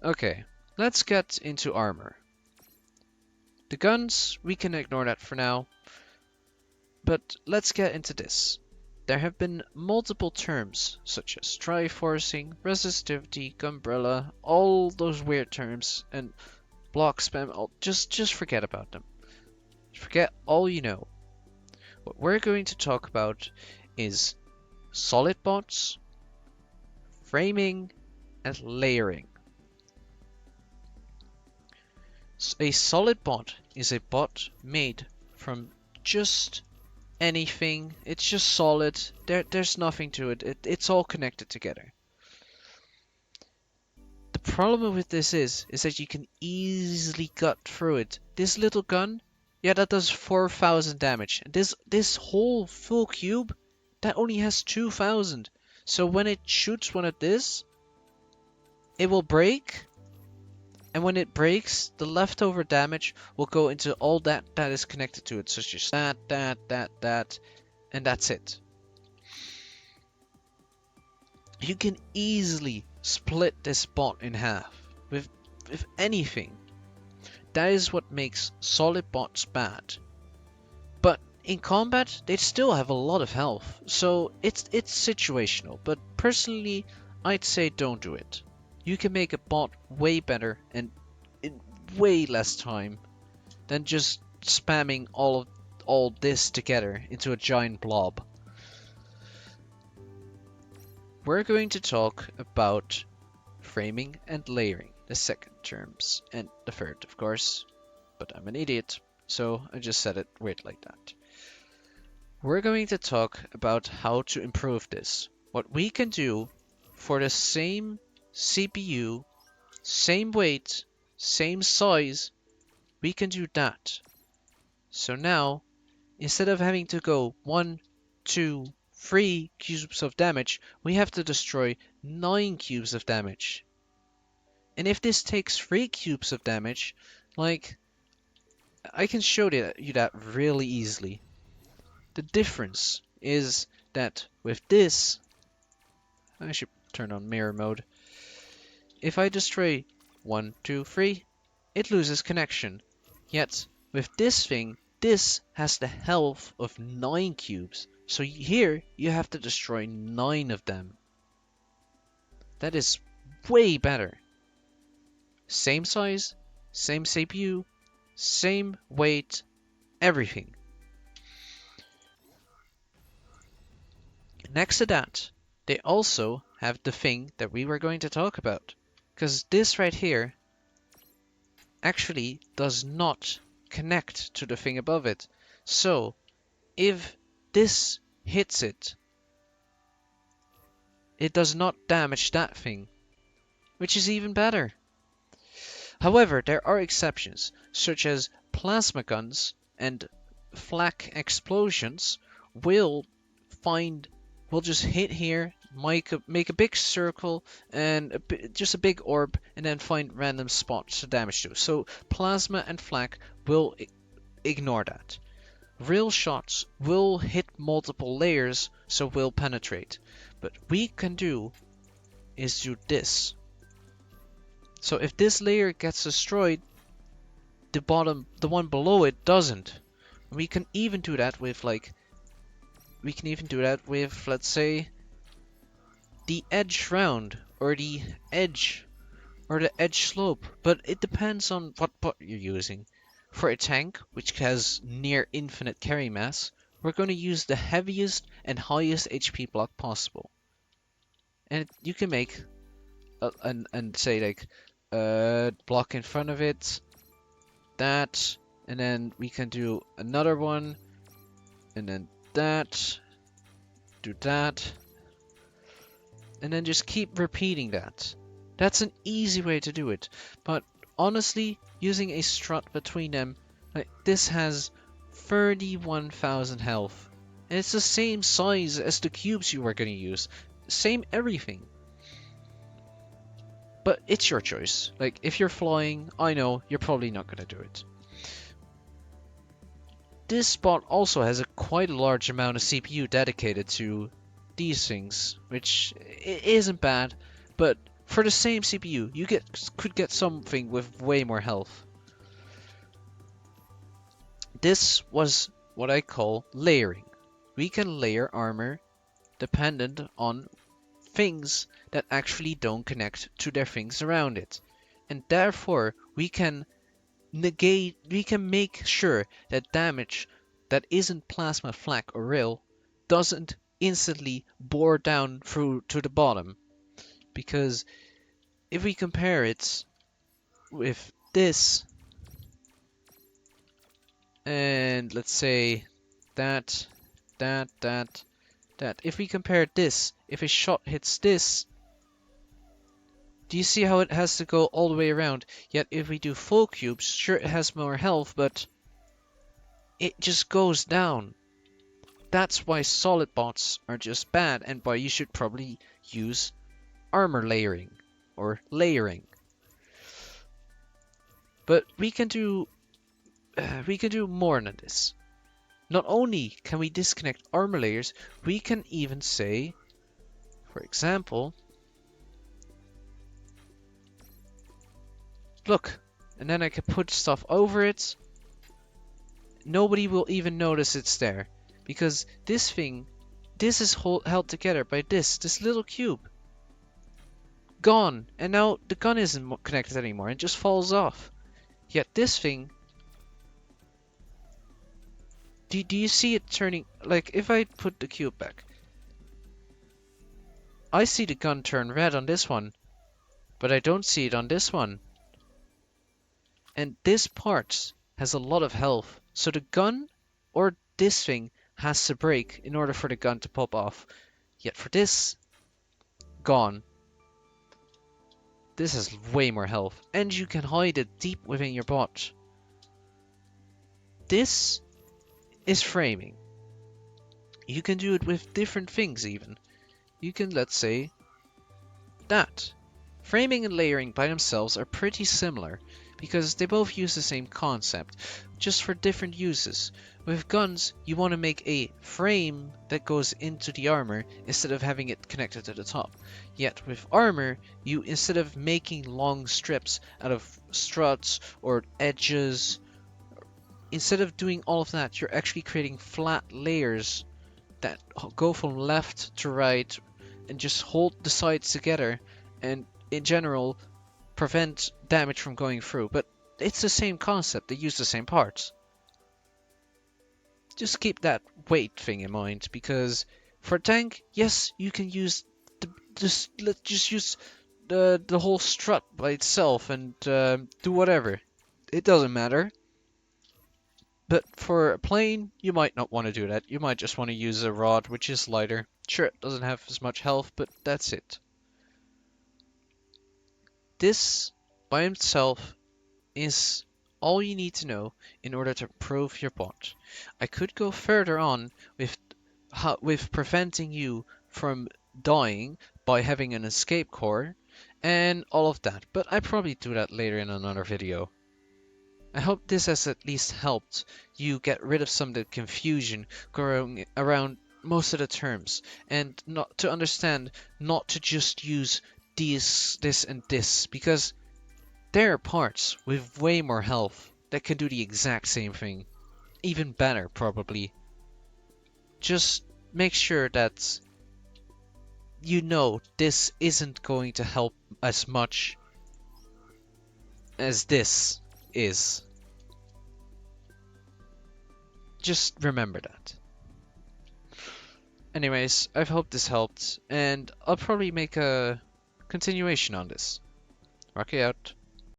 Okay, let's get into armor. The guns, we can ignore that for now, but let's get into this. There have been multiple terms, such as triforcing, resistivity, umbrella, all those weird terms, and block spam, just forget about them. Forget all you know. What we're going to talk about is solid bots, framing, and layering. A solid bot is a bot made from just anything. It's just solid. There's nothing to it. It's all connected together. The problem with this is that you can easily gut through it. This little gun, yeah, that does 4,000 damage. And this whole full cube, that only has 2,000. So when it shoots one of this, it will break. And when it breaks, the leftover damage will go into all that is connected to it, such as that, and that's it. You can easily split this bot in half with anything. That is what makes solid bots bad. But in combat, they still have a lot of health, so it's situational. But personally, I'd say don't do it. You can make a bot way better and in way less time than just spamming all this together into a giant blob. We're going to talk about framing and layering, the second terms, and the third, of course, but I'm an idiot, so I just said it weird like that. We're going to talk about how to improve this. What we can do for the same CPU, same weight, same size, we can do that. So now, instead of having to go 1, 2, 3 cubes of damage, we have to destroy 9 cubes of damage. And if this takes 3 cubes of damage, like, I can show you that really easily. The difference is that with this, I should turn on mirror mode. If I destroy 1, 2, 3, it loses connection. Yet, with this thing, this has the health of 9 cubes. So here, you have to destroy 9 of them. That is way better. Same size, same CPU, same weight, everything. Next to that, they also have the thing that we were going to talk about. Because this right here actually does not connect to the thing above it. So, if this hits it, it does not damage that thing, which is even better. However, there are exceptions, such as plasma guns and flak explosions will just hit here, make a big circle and just a big orb, and then find random spots to damage to. So plasma and flak will ignore that. Real shots will hit multiple layers, so will penetrate. But we can do is do this. So if this layer gets destroyed, the one below it doesn't. We can even do that with let's say the edge round or the edge slope, but it depends on what bot you're using. For a tank, which has near infinite carry mass, we're going to use the heaviest and highest HP block possible. And you can make and say like block in front of it, that, and then we can do another one, and then that, do that, and then just keep repeating that. That's an easy way to do it, but honestly, using a strut between them, like this has 31,000 health, and it's the same size as the cubes you were going to use, same everything. But it's your choice. Like, if you're flying, I know you're probably not going to do it. This spot also has quite a large amount of CPU dedicated to these things, which isn't bad, but For the same CPU, you could get something with way more health. This was what I call layering. We can layer armor dependent on things that actually don't connect to their things around it. And therefore, we can make sure that damage that isn't plasma, flak, or rail doesn't instantly bore down through to the bottom. Because if we compare it with this, and let's say that, that, if we compare this, if a shot hits this, do you see how it has to go all the way around? Yet if we do full cubes, sure it has more health, but it just goes down. That's why solid bots are just bad, and why you should probably use armor layering or layering. But we can do more than this. Not only can we disconnect armor layers, we can even say, for example, look, and then I can put stuff over it. Nobody will even notice it's there, because this is held together by this little cube. Gone, and now the gun isn't connected anymore, it just falls off. Yet this thing, do you see it turning, like if I put the cube back, I see the gun turn red on this one, but I don't see it on this one. And this part has a lot of health, so the gun or this thing has to break in order for the gun to pop off. Yet for this, gone. This has way more health, and you can hide it deep within your bot. This is framing. You can do it with different things even. You can, let's say, that. Framing and layering by themselves are pretty similar, because they both use the same concept, just for different uses. With guns, you want to make a frame that goes into the armor instead of having it connected to the top. Yet with armor, you, instead of making long strips out of struts or edges, instead of doing all of that, you're actually creating flat layers that go from left to right and just hold the sides together, and in general prevent damage from going through. But it's the same concept, they use the same parts. Just keep that weight thing in mind, because for tank, yes, you can use let's just use the whole strut by itself and do whatever. It doesn't matter. But for a plane, you might not want to do that. You might just want to use a rod, which is lighter. Sure, it doesn't have as much health, but that's it. This, by itself, is all you need to know in order to improve your bot. I could go further on with preventing you from dying by having an escape core and all of that, but I probably do that later in another video. I hope this has at least helped you get rid of some of the confusion going around most of the terms, and not to understand not to just use this and this, because there are parts with way more health that can do the exact same thing. Even better, probably. Just make sure that you know this isn't going to help as much as this is. Just remember that. Anyways, I hope this helped, and I'll probably make a continuation on this. Rocky out.